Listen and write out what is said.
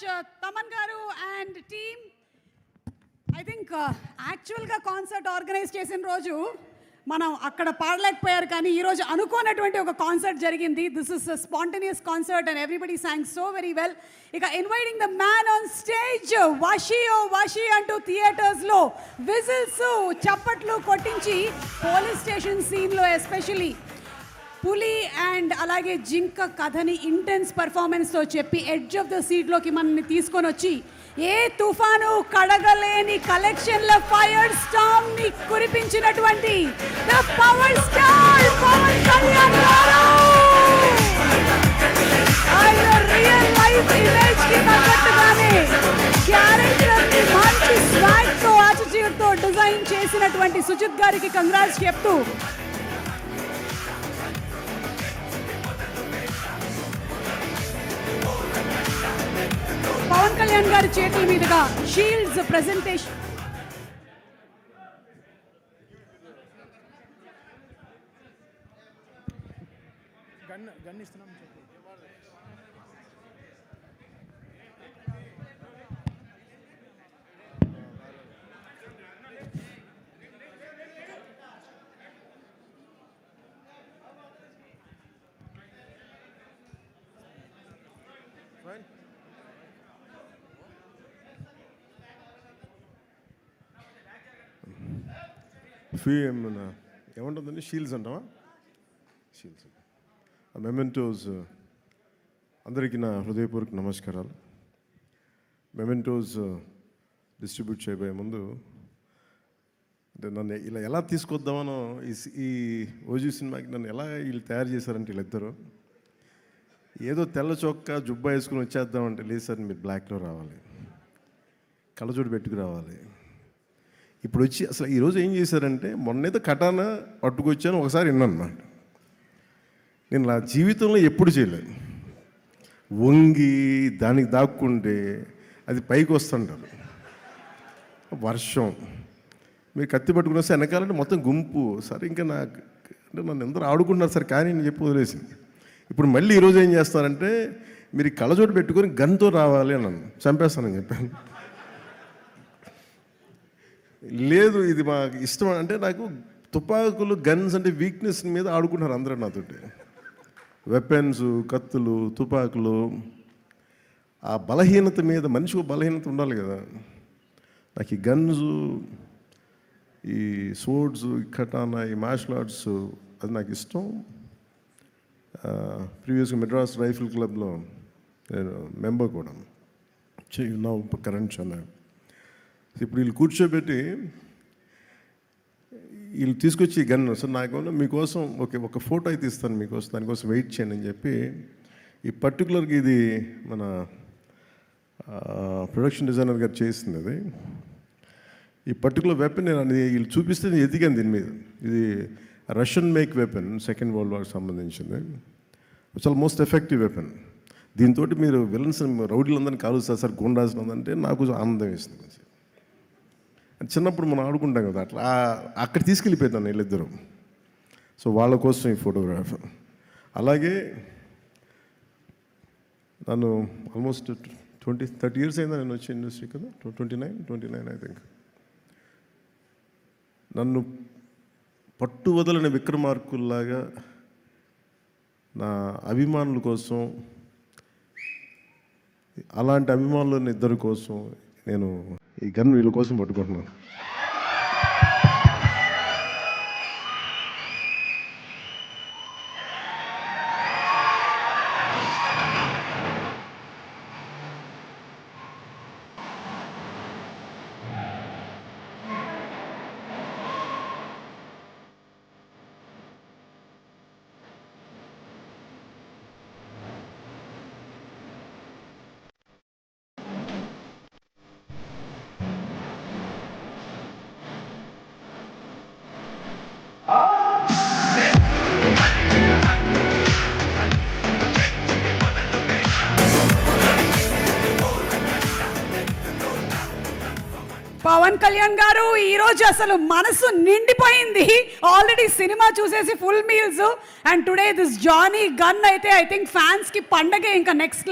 Taman Garu and team, I think యాక్చువల్గా concert organise చేసిన రోజు మనం అక్కడ పాడలేకపోయారు, కానీ ఈరోజు అనుకోనటువంటి ఒక కాన్సర్ట్ జరిగింది. This is spontaneous concert and everybody sang so very well. ఇక inviting the man on stage, వషి అంటూ థియేటర్స్లో విజిల్స్ చప్పట్లు కొట్టించి పోలీస్ స్టేషన్ సీన్లో ఎస్పెషలీ పులి అండ్ అలాగే జింక కథని ఇంటెన్స్ పర్ఫార్మెన్స్తో చెప్పి ఎడ్జ్ ఆఫ్ ద సీట్లోకి మనల్ని తీసుకొని వచ్చి ఏ తుఫాను కడగలేని కలెక్షన్ల ఫైర్ స్టార్మ్ ని కురిపించినటువంటి the power star Pawan Kalyan గారు ఆయన రియల్ లైఫ్ ఇమేజ్ కి తగ్గట్టుగానే క్యారెక్టర్ ని మంచి స్వాగ్ తో యాటిట్యూడ్ తో డిజైన్ చేసినటువంటి సుజిత్ గారికి కంగ్రాట్స్ చెప్తూ పవన్ కళ్యాణ్ గారి చేతుల మీదుగా షీల్డ్స్ ప్రెజెంటేషన్. ఏముంటుందండి, షీల్డ్స్ అంటావా? Shields, mementos. అందరికీ నా హృదయపూర్వక నమస్కారాలు. మెమెంటోస్ డిస్ట్రిబ్యూట్ చేయబోయే ముందు అంటే నన్ను ఇలా ఎలా తీసుకొద్దామనో ఈ ఓజీ సినిమాకి నన్ను ఎలా వీళ్ళు తయారు చేశారంటే వీళ్ళిద్దరూ ఏదో తెల్ల చొక్కా జుబ్బా వేసుకుని వచ్చేద్దామంటే లేదు సార్, మీరు బ్లాక్లో రావాలి, కళ్ళజోడు పెట్టుకు రావాలి. ఇప్పుడు వచ్చి అసలు ఈరోజు ఏం చేశారంటే, మొన్నైతే కటాన పట్టుకొచ్చాను, ఒకసారి విన్నాను అన్నమాట. నేను నా జీవితంలో ఎప్పుడు చేయలేదు. వంగి దానికి దాక్కుంటే అది పైకి వస్తుంటారు. వర్షం మీరు కత్తి పట్టుకుని వస్తే వెనకాలంటే మొత్తం గుంపు. సరే ఇంకా నాకు అంటే నన్ను ఎందరూ ఆడుకుంటున్నారు సార్, కానీ నేను చెప్పి వదిలేసింది. ఇప్పుడు మళ్ళీ ఈరోజు ఏం చేస్తారంటే, మీరు కళ్ళజోడు పెట్టుకొని గన్తో రావాలి అని నన్ను చంపేస్తానని చెప్పాను. లేదు, ఇది మాకు ఇష్టం అంటే, నాకు తుపాకులు గన్స్ అంటే వీక్నెస్ మీద ఆడుకుంటున్నారు అందరూ నాతోటి. వెపన్స్, కత్తులు, తుపాకులు, ఆ బలహీనత మీద మనిషికి బలహీనత ఉండాలి కదా. నాకు ఈ గన్స్, ఈ స్వోర్డ్స్, ఈ కటానా, ఈ మార్షల్ ఆర్ట్స్ అది నాకు ఇష్టం. ప్రీవియస్గా మెడ్రాస్ రైఫిల్ క్లబ్లో నేను మెంబర్ కూడా నా కరెంట్ ఛానల్. ఇప్పుడు వీళ్ళు కూర్చోబెట్టి వీళ్ళు తీసుకొచ్చి గన్ సార్ నాకు మీకోసం ఒక ఫోటో అయితే ఇస్తాను మీకోసం, దానికోసం వెయిట్ చేయండి అని చెప్పి ఈ పర్టికులర్గా ఇది మన ప్రొడక్షన్ డిజైనర్ గారు చేసింది. అది ఈ పర్టికులర్ వెపన్ నేను వీళ్ళు చూపిస్తే నేను ఎదిగాను దీని మీద. ఇది Russian make weapon, second world వార్కి సంబంధించింది. చాలా మోస్ట్ ఎఫెక్టివ్ వెపన్. దీంతో మీరు విలన్స్ రౌడీలందరినీ కాలుస్తారు సార్, గుండాల్సిన అంటే నాకు ఆనందం వేసింది. చిన్నప్పుడు మనం ఆడుకుంటాం కదా, అట్లా అక్కడ తీసుకెళ్ళిపోతాను వీళ్ళిద్దరూ. సో వాళ్ళ కోసం ఈ ఫోటోగ్రాఫ్. అలాగే నన్ను ఆల్మోస్ట్ 30 years అయిందా నేను వచ్చే ఇండస్ట్రీ కదా, 29 ఐ థింక్. నన్ను పట్టు వదలని విక్రమార్కుల్లాగా నా అభిమానుల కోసం, అలాంటి అభిమానులు ఇద్దరి కోసం నేను ఈ గన్ వీళ్ళ కోసం పట్టుకుంటున్నాను. పవన్ కళ్యాణ్ గారు ఈరోజు అసలు మనసు నిండిపోయింది. ఆల్రెడీ సినిమా చూసేసి full meals, and today this Johnny gun అయితే ఐ థింక్ ఫ్యాన్స్ కి పండగే ఇంకా నెక్స్ట్